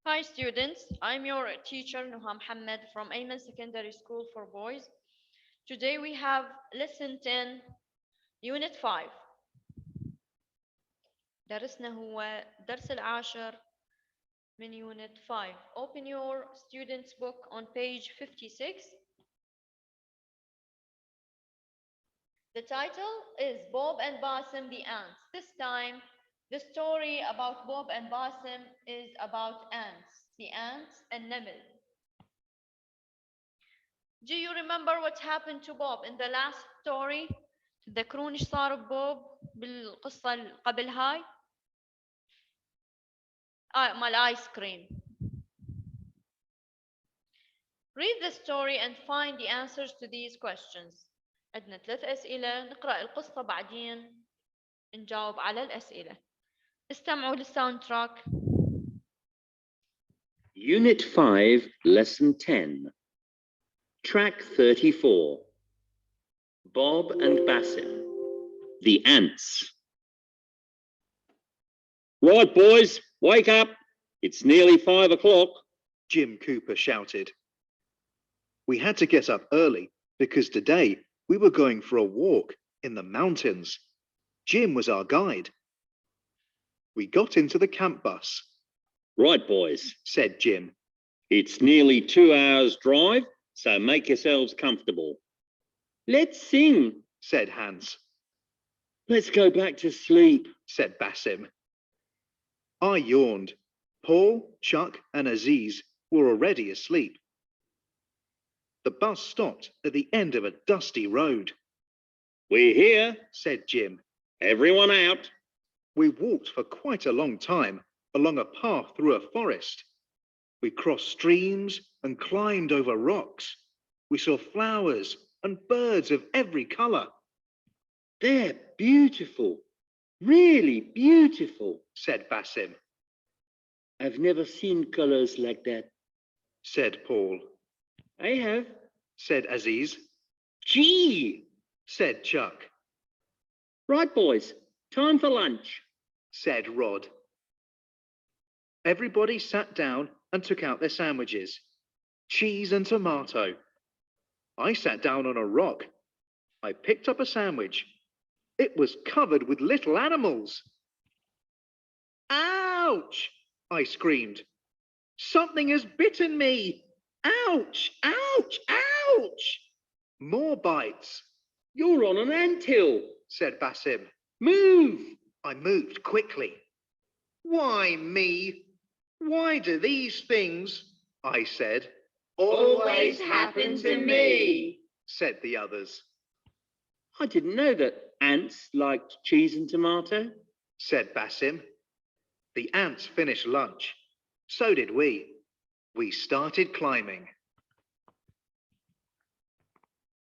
Hi students, I'm your teacher Nuha Mohammed from Ayman Secondary School for Boys. Today we have lesson 10 unit 5. درسنا هو الدرس العاشر من unit 5. Open your students book on page 56. The title is Bob and Basim the Ants. This time the story about Bob and Basim is about ants. The ants and Nemel. Do you remember what happened to Bob in the last story? تتذكرون ايش صار ببوب بالقصة اللي قبل هاي؟ مال ايس كريم. Read the story and find the answers to these questions. عندنا 3 أسئلة، نقرأ القصة بعدين نجاوب على الأسئلة. استمعوا للساوند تراك. Unit 5, Lesson 10. Track 34. Bob and Basim. The Ants. Right, boys, wake up. It's nearly 5 o'clock. Jim Cooper shouted. We had to get up early because today we were going for a walk in the mountains. Jim was our guide. We got into the camp bus. Right, boys, said Jim. It's nearly 2 hours' drive, so make yourselves comfortable. Let's sing, said Hans. Let's go back to sleep, said Basim. I yawned. Paul, Chuck, and Aziz were already asleep. The bus stopped at the end of a dusty road. We're here, said Jim. Everyone out. We walked for quite a long time along a path through a forest. We crossed streams and climbed over rocks. We saw flowers and birds of every colour. They're beautiful, really beautiful, said Basim. I've never seen colours like that, said Paul. I have, said Aziz. Gee, said Chuck. Right, boys, time for lunch, said Rod. Everybody sat down and took out their sandwiches, cheese and tomato. I sat down on a rock. I picked up a sandwich. It was covered with little animals. Ouch! I screamed. Something has bitten me. Ouch! Ouch! Ouch! More bites. You're on an anthill, said Basim. Move! I moved quickly. Why me? Why do these things, I said, always happen to me, said the others. I didn't know that ants liked cheese and tomato, said Basim. The ants finished lunch. So did we. We started climbing.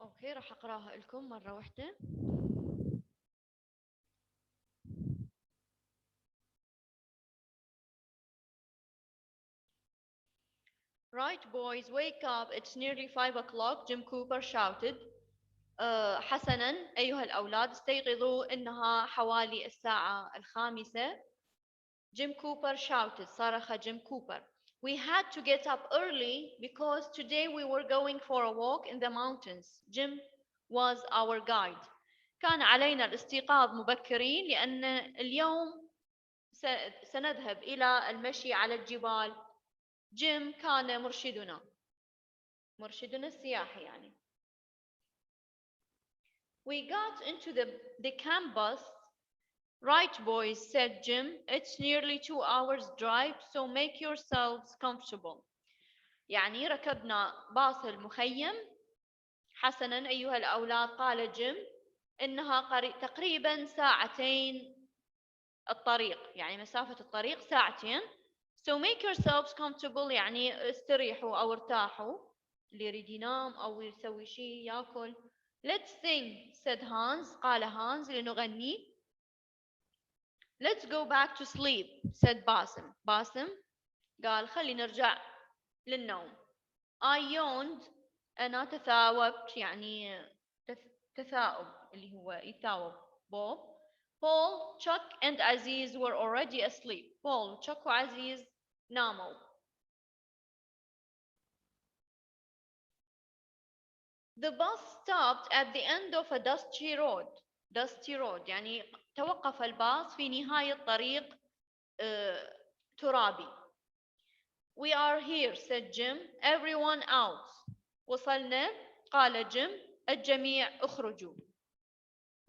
اوكي راح اقراها لكم مرة واحدة. Right, boys, wake up. It's nearly 5 o'clock. Jim Cooper shouted. حسناً أيها الأولاد استيقظوا إنها حوالي الساعة 5. Jim Cooper shouted. صرخ Jim Cooper. We had to get up early because today we were going for a walk in the mountains. Jim was our guide. كان علينا الاستيقاظ مبكرين لأن اليوم سنذهب إلى المشي على الجبال. جيم كان مرشدنا السياحي يعني. We got into the camp bus. Right, boys, said Jim. It's nearly 2 hours drive, so make yourselves comfortable. يعني ركبنا باص المخيم. حسنا أيها الأولاد قال جيم إنها تقريبا 2 ساعة الطريق، يعني مسافة الطريق 2 ساعة. So make yourselves comfortable يعني استريحوا أو ارتاحوا. اللي يريد ينام أو يسوي شيء ياكل. Let's sing, said Hans. قال هانز لنغني. Let's go back to sleep, said Basim. Basim قال خلي نرجع للنوم. I yawned. أنا تثاوبت يعني تثاؤب اللي هو يثاوب. Bob. Paul, Chuck and Aziz were already asleep. Paul, Chuck وعزيز ناموا. The bus stopped at the end of a dusty road. Dusty road يعني توقف الباص في نهاية طريق ترابي. We are here, said Jim. Everyone out. وصلنا، قال جيم. الجميع اخرجوا.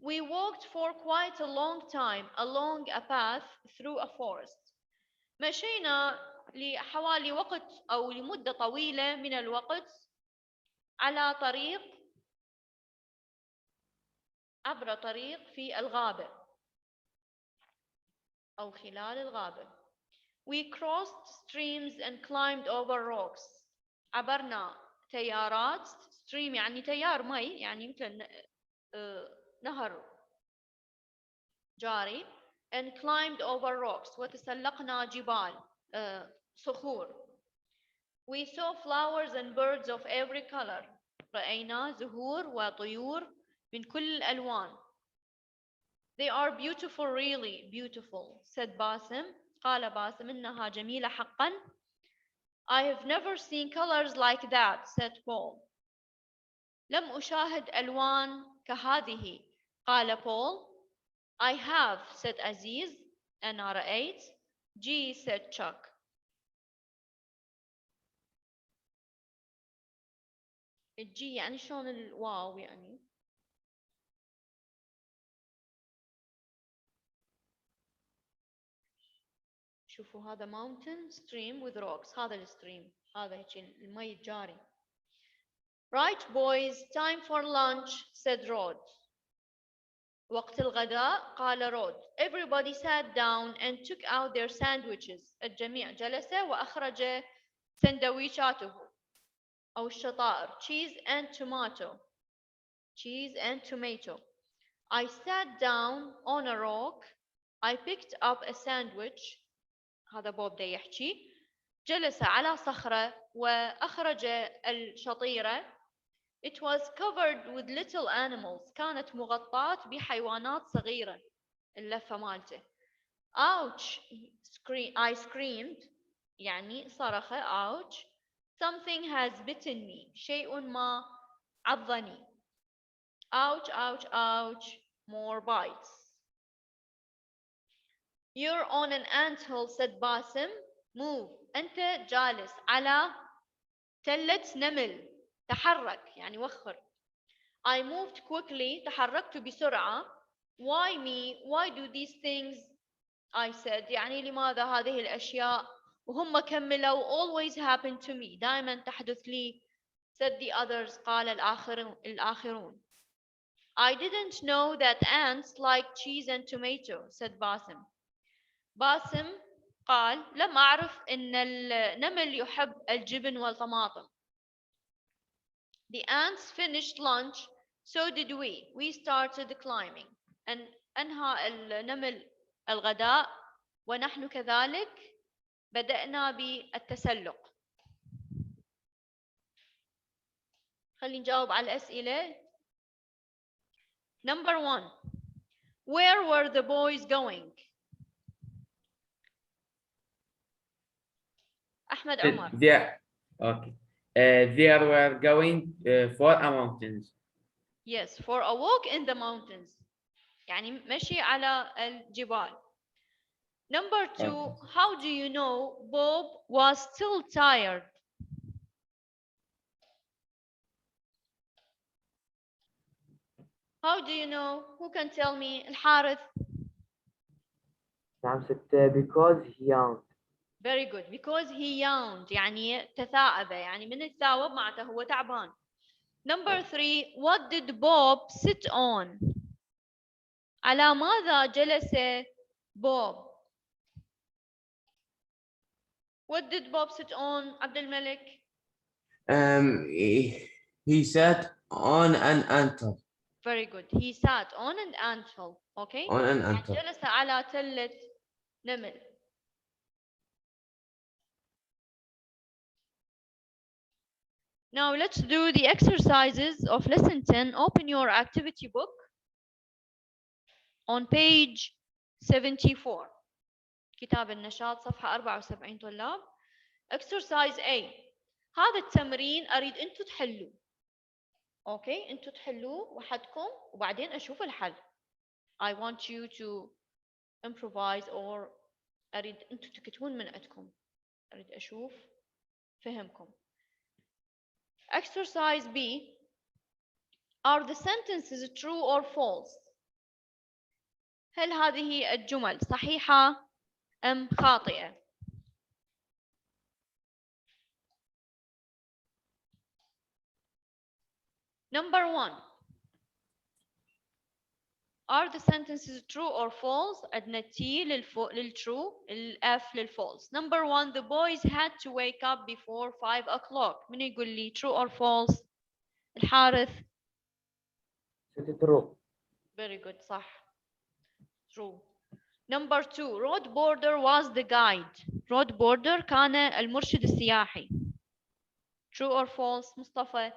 We walked for quite a long time along a path through a forest. مشينا لحوالي وقت أو لمدة طويلة من الوقت على طريق عبر طريق في الغابة أو خلال الغابة. We crossed streams and climbed over rocks. عبرنا تيارات. stream يعني تيار مي، يعني مثل نهر جاري. and climbed over rocks. وتسلقنا جبال صخور. We saw flowers and birds of every color. رأينا زهور وطيور من كل الألوان. They are beautiful, really beautiful, said باسم. قال باسم إنها جميلة حقا. I have never seen colors like that, said Paul. لم أشاهد ألوان كهذه، قال بول. I have, said Aziz. أنا رأيت. G, said Chuck. الجي يعني شلون الواو يعني. شوفوا هذا mountain stream with rocks. هذا الستريم، هذا هيك المي الجاري. Right boys, time for lunch, said Rod. وقت الغداء، قال رود. Everybody sat down and took out their sandwiches. الجميع جلس وأخرج سندويشاته أو الشطائر. Cheese and tomato. Cheese and tomato. I sat down on a rock. I picked up a sandwich. هذا بوب دا يحكي. جلس على صخرة وأخرج الشطيرة. It was covered with little animals. كانت مغطاة بحيوانات صغيرة. اللفة مالته. Ouch! I screamed. يعني صرخ. Ouch! Something has bitten me. شيء ما عضني. Ouch, ouch, ouch. More bites. You're on an anthill, said Basim. Move. أنت جالس على تلة نمل. تحرك يعني وخر. I moved quickly. تحركت بسرعة. Why me? Why do these things? I said. يعني لماذا هذه الأشياء وهم كملوا always happen to me. دائما تحدث لي. Said the others. قال الآخرون. I didn't know that ants like cheese and tomato, said Basim. باسم قال لم أعرف أن النمل يحب الجبن والطماطم. The ants finished lunch, so did we. We started climbing. أنهى النمل الغداء ونحن كذلك بدأنا بالتسلق. خلينا نجاوب على الأسئلة. Number 1. Where were the boys going? أحمد عمر. Okay. They were going for a mountains. Yes, for a walk in the mountains. يعني مشي على الجبال. Number 2, how do you know Bob was still tired? How do you know? Who can tell me? الحارث. because he yawned. Very good. Because he yawned يعني تثاءب يعني من الثاوب معناته هو تعبان. Number 3, what did Bob sit on? على ماذا جلس بوب؟ What did Bob sit on, عبد الملك? He sat on an anthill. Very good. He sat on an anthill. Okay. On an anthill. جلس على تلة نمل. Now let's do the exercises of lesson 10. Open your activity book on page 74. كتاب النشاط صفحة 74 طلاب. Exercise A. هذا التمرين أريد أنتم تحلوا. اوكي انتوا تحلوه وحدكم وبعدين اشوف الحل. I want you to improvise or اريد انتوا تكتبون من عندكم. اريد اشوف فهمكم. Exercise B. Are the sentences true or false? هل هذه الجمل صحيحة أم خاطئة؟ Number 1. Are the sentences true or false? عندنا T للtrue, الF للfalse. Number 1. The boys had to wake up before 5 o'clock. من يقول لي true or false؟ الحارث. true. Very good. صح. True. Number 2. Road border was the guide. Road border كان المرشد السياحي. True or false مصطفى؟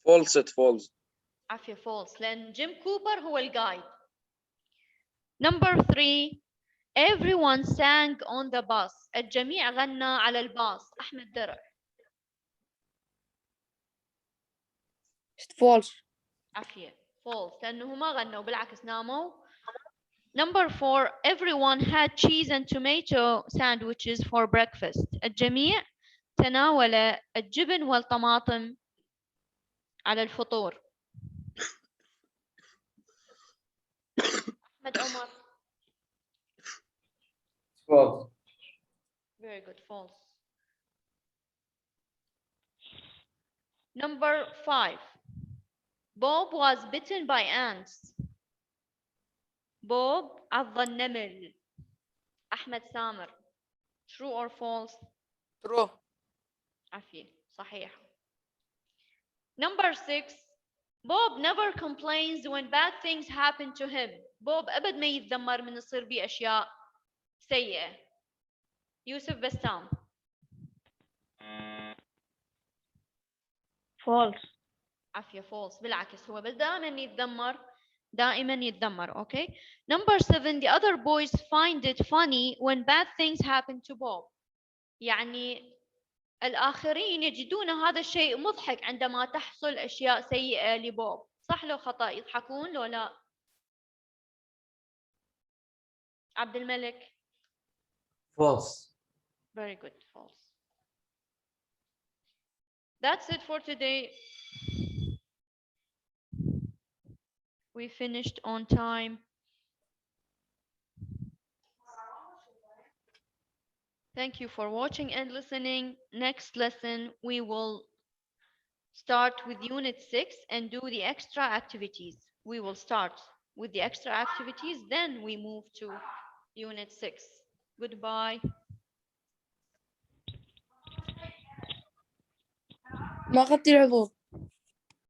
false it false. عافية false لأن جيم كوبر هو الجايد. Number 3. Everyone sang on the bus. الجميع غنى على الباص. أحمد درع. false. عافية false لأنه ما غنوا بالعكس ناموا. Number 4. Everyone had cheese and tomato sandwiches for breakfast. الجميع تناول الجبن والطماطم على الفطور. أحمد عمر. false. Very good. False. Number 5. Bob was bitten by ants. Bob عض النمل. أحمد سامر. True or false؟ True. عافية صحيح. Number 6. Bob never complains when bad things happen to him. Bob أبد ما يتذمر من يصير بيه أشياء سيئة. يوسف بسام. False. عافية false بالعكس هو بس دائما يتذمر. Okay. Number 7. The other boys find it funny when bad things happen to Bob. يعني الآخرين يجدون هذا الشيء مضحك عندما تحصل أشياء سيئة لبوب. صح لو خطأ يضحكون لو لا؟ عبد الملك. false. Very good. False. That's it for today. We finished on time. Thank you for watching and listening. Next lesson, we will start with Unit 6 and do the extra activities. We will start with the extra activities, then we move to Unit 6. Goodbye. ما أخذتي العضو.